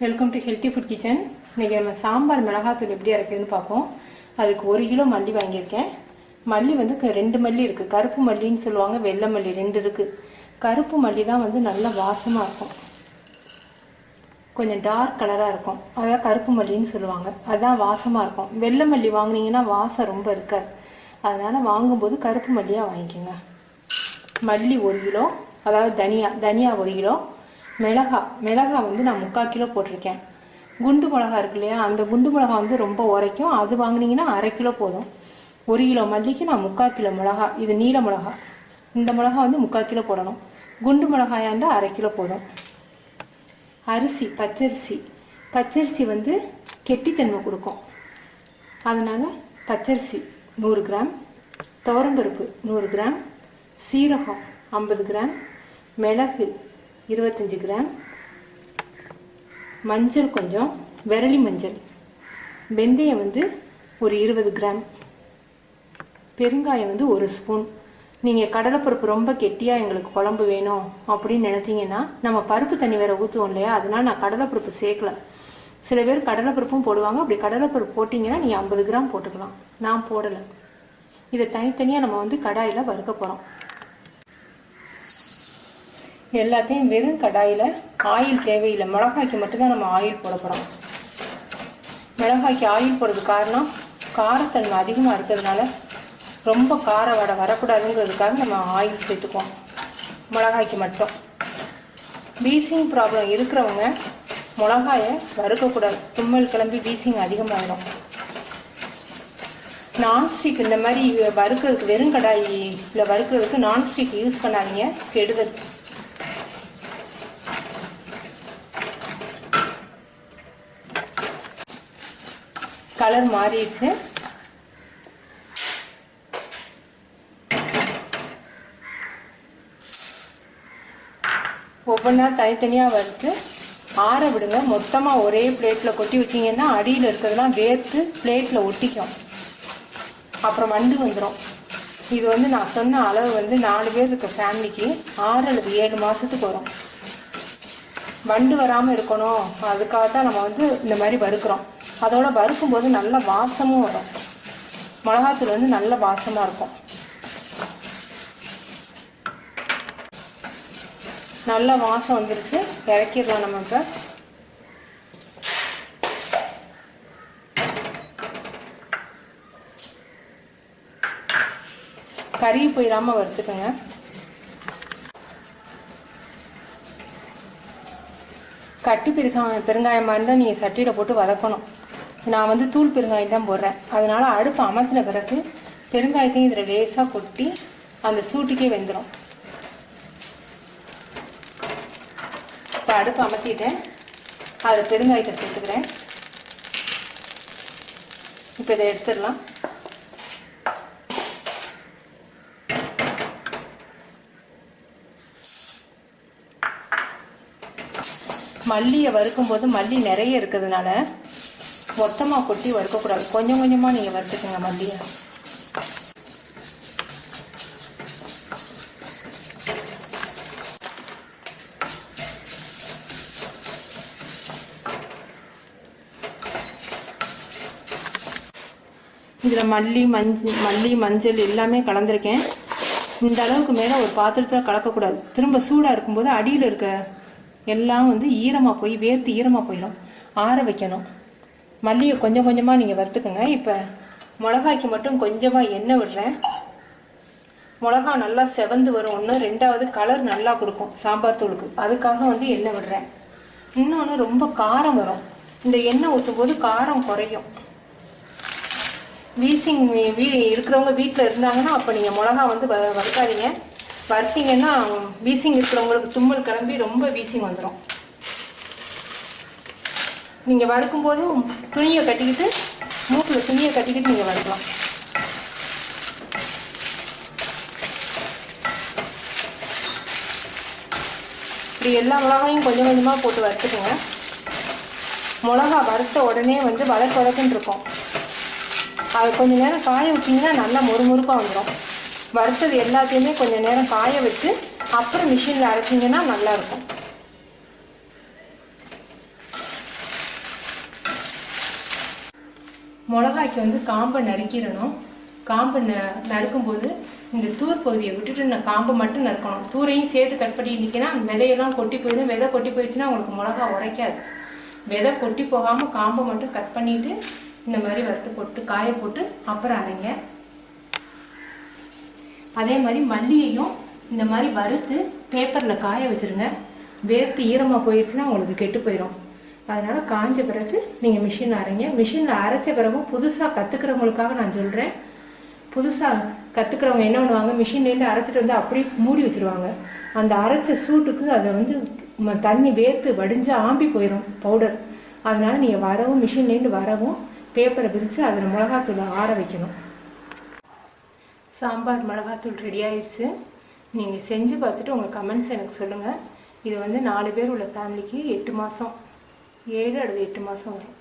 Welcome to healthy food kitchen. இன்றைக்கி நம்ம சாம்பார் மிளகாத்தூள் எப்படி அரைக்கிறதுன்னு பார்ப்போம். அதுக்கு 1 கிலோ மல்லி வாங்கியிருக்கேன். மல்லி வந்து 2 மல்லி இருக்குது. கருப்பு மல்லின்னு சொல்லுவாங்க, வெள்ளை மல்லி 2 இருக்குது. கருப்பு மல்லி தான் வந்து நல்ல வாசமாக இருக்கும், கொஞ்சம் டார்க் கலராக இருக்கும். அதான் கருப்பு மல்லின்னு சொல்லுவாங்க, அதுதான் வாசமாக இருக்கும். வெள்ளை மல்லி வாங்கினீங்கன்னா வாசம் ரொம்ப இருக்காது. அதனால் வாங்கும்போது கருப்பு மல்லியாக வாங்கிக்கோங்க. மல்லி 1 கிலோ, அதாவது தனியா 1 கிலோ. மிளகா வந்து நான் 3/4 கிலோ போட்டிருக்கேன். குண்டு மிளகா இருக்கு இல்லையா, அந்த குண்டு மிளகா வந்து ரொம்ப உரைக்கும், அது வாங்கினீங்கன்னா அரை கிலோ போதும். 1 கிலோ மல்லிக்கு நான் 3/4 கிலோ மிளகா. இது நீல மிளகா, இந்த மிளகா வந்து 3/4 கிலோ போடணும். குண்டு மிளகாயாண்டா அரை கிலோ போதும். அரிசி பச்சரிசி வந்து கெட்டித்தன்மை கொடுக்கும், அதனால் பச்சரிசி 100 கிராம், துவரம்பருப்பு 100 கிராம், சீரகம் 50 கிராம், மிளகு 25 கிராம், மஞ்சள் கொஞ்சம், விரலி மஞ்சள், வெந்தயம் வந்து ஒரு 20 கிராம், பெருங்காயம் வந்து 1 ஸ்பூன். நீங்கள் கடலைப்பருப்பு ரொம்ப கெட்டியாக எங்களுக்கு குழம்பு வேணும் அப்படின்னு நினச்சிங்கன்னா, நம்ம பருப்பு தண்ணி வேறு ஊற்றுவோம் இல்லையா, அதனால் நான் கடலைப்பருப்பு சேர்க்கல. சில பேர் கடலைப்பருப்பும் போடுவாங்க. அப்படி கடலைப்பருப்பு போட்டிங்கன்னா நீங்கள் 50 கிராம் போட்டுக்கலாம். நான் போடலை. இதை தனித்தனியாக நம்ம வந்து கடாயில் வறுக்க போகிறோம். எல்லாத்தையும் வெறும் கடாயில், ஆயில் தேவையில்லை. மிளகாய்க்கு மட்டும்தான் நம்ம ஆயில் போட போகிறோம். மிளகாய்க்கு ஆயில் போடுறதுக்கு காரணம் காரத்தன்மை அதிகமாக இருக்கிறதுனால, ரொம்ப கார வடை வரக்கூடாதுங்கிறதுக்காக நம்ம ஆயில் சேர்த்துக்குவோம் மிளகாய்க்கு மட்டும். வீசிங் ப்ராப்ளம் இருக்கிறவங்க மிளகாயை வறுக்கக்கூடாது, தும்மல் கிளம்பி வீசிங் அதிகமாகிடும். நான்ஸ்டிக் இந்த மாதிரி வறுக்கிறதுக்கு, வெறும் கடாயில் வறுக்கிறதுக்கு நான்ஸ்டிக் யூஸ் பண்ணாதீங்க, கெடுதல். கலர் மாறிடுச்சு. ஒவ்வொன்றா தனித்தனியாக வறுத்து ஆற விடுங்க. மொத்தமாக ஒரே பிளேட்டில் கொட்டி வச்சிங்கன்னா அடியில் இருக்கிறதுலாம் வேர்த்து பிளேட்டில் ஒட்டிக்கும், அப்புறம் வண்டு வந்துடும். இது வந்து நான் சொன்ன அளவு வந்து 4 பேர் இருக்க ஃபேமிலிக்கு 6 அல்லது 7 மாதத்துக்கு வரும். வண்டு வராமல் இருக்கணும், அதுக்காக தான் நம்ம வந்து இந்த மாதிரி வறுக்கிறோம். அதோட வறுக்கும்போது நல்ல வாசமும் வரும். மிளகாத்தூள் வந்து நல்ல வாசமாக இருக்கும். நல்ல வாசம் வந்துருச்சு, இறக்கிடலாம் நம்ம. இப்போ கறி போயிடாமல் வறுத்துக்கோங்க. கட்டி பெருங்காயமாக இருந்தால் நீங்கள் சட்டியில் போட்டு வதக்கணும். நான் வந்து தூள் பெருங்காயம் தான் போடுறேன். அதனால் அடுப்பு அமர்த்தின பிறகு பெருங்காயத்தையும் இதில் லேசாக கொட்டி அந்த சூட்டுக்கே வெந்துடும். இப்போ அடுப்பு அமர்த்திட்டேன், அதில் பெருங்காயத்தை சேர்த்துக்கிறேன். இப்போ இதை எடுத்துடலாம். மல்லியை வறுக்கும்போது மல்லி நிறைய இருக்கிறதுனால மொத்தமாக கொட்டி வறுக்கக்கூடாது, கொஞ்சம் கொஞ்சமாக நீங்கள் வறுத்துக்கோங்க மல்லியை. இதில் மல்லி மஞ்சள் எல்லாமே கலந்துருக்கேன். இந்த அளவுக்கு மேலே ஒரு பாத்திரத்தில் கலக்கக்கூடாது. திரும்ப சூடாக இருக்கும்போது அடியில் இருக்க எல்லாம் வந்து ஈரமாக போய் வேர்த்து ஈரமாக போயிடும். ஆற வைக்கணும். மல்லியை கொஞ்சம் கொஞ்சமாக நீங்கள் வறுத்துக்கோங்க. இப்போ மிளகாய்க்கு மட்டும் கொஞ்சமாக எண்ணெய் விடுறேன். மிளகா நல்லா செவந்து வரும் ஒன்று, 2வது கலர் நல்லா கொடுக்கும் சாம்பார் தூளுக்கு, அதுக்காக வந்து எண்ணெய் விடுறேன். இன்னொன்று ரொம்ப காரம் வரும், இந்த எண்ணெய் ஊற்றும் போது காரம் குறையும். வீசிங் இருக்கிறவங்க வீட்டில் இருந்தாங்கன்னா அப்போ நீங்கள் மிளகா வந்து வறுக்காதீங்க. வறுத்தீங்கன்னா வீசிங் இருக்கிறவங்களுக்கு தும்மல் கிளம்பி ரொம்ப வீசிங் வந்துடும். நீங்கள் வறுக்கும்போது துணியை கட்டிக்கிட்டு, மூக்கில் துணியை கட்டிக்கிட்டு நீங்கள் வறுக்கலாம். இப்படி எல்லா மிளகாயும் கொஞ்சம் கொஞ்சமாக போட்டு வறுத்துக்குங்க. மிளகா வறுத்த உடனே வந்து வதக்குன்னு இருக்கும். அது கொஞ்சம் நேரம் காய வச்சிங்கன்னா நல்லா மொறுமொறுப்பாக வந்துடும். வறுத்தது எல்லாத்தையுமே கொஞ்சம் நேரம் காய வச்சு அப்புறம் மிஷினில் அரைச்சிங்கன்னா நல்லாயிருக்கும். மிளகாய்க்கு வந்து காம்பை நறுக்கிடணும். காம்பை நறுக்கும்போது இந்த தூர் பகுதியை விட்டுட்டு நான் காம்பை மட்டும் நறுக்கணும். தூரையும் சேர்த்து கட் பண்ணிட்டீங்கன்னா விதையெல்லாம் கொட்டி போயிடும். விதை கொட்டி போயிடுச்சுன்னா உங்களுக்கு மிளகா உரைக்காது. விதை கொட்டி போகாமல் காம்பை மட்டும் கட் பண்ணிவிட்டு இந்த மாதிரி வறுத்து போட்டு காய போட்டு அப்புறம் அரைங்க. அதே மாதிரி மல்லியையும் இந்த மாதிரி வறுத்து பேப்பரில் காய வச்சுருங்க. வேர்த்து ஈரமாக போயிடுச்சுன்னா உங்களுக்கு கெட்டு போயிடும். அதனால் காஞ்ச பிறகு நீங்கள் மிஷினில் அரைங்க. மிஷினில் அரைச்ச பிறகு புதுசாக கற்றுக்கிறவங்களுக்காக நான் சொல்கிறேன். புதுசாக கற்றுக்கிறவங்க என்ன பண்ணுவாங்க, மிஷின்லேருந்து அரைச்சிட்டு வந்து அப்படியே மூடி வச்சுருவாங்க. அந்த அரைச்ச சூட்டுக்கு அதை வந்து தண்ணி வேர்த்து வடிஞ்சு ஆம்பி போயிடும் பவுடர். அதனால் நீங்கள் வரவும் மிஷின்லேருந்து வரவும் பேப்பரை விரித்து அதில் மிளகாத்தூளை ஆற வைக்கணும். சாம்பார் மிளகாத்தூள் ரெடி ஆயிடுச்சு. நீங்கள் செஞ்சு பார்த்துட்டு உங்கள் கமெண்ட்ஸ் எனக்கு சொல்லுங்கள். இது வந்து 4 பேர் உள்ள ஃபேமிலிக்கு 8 மாதம் 7 அல்லது 8 மாதம் வரும்.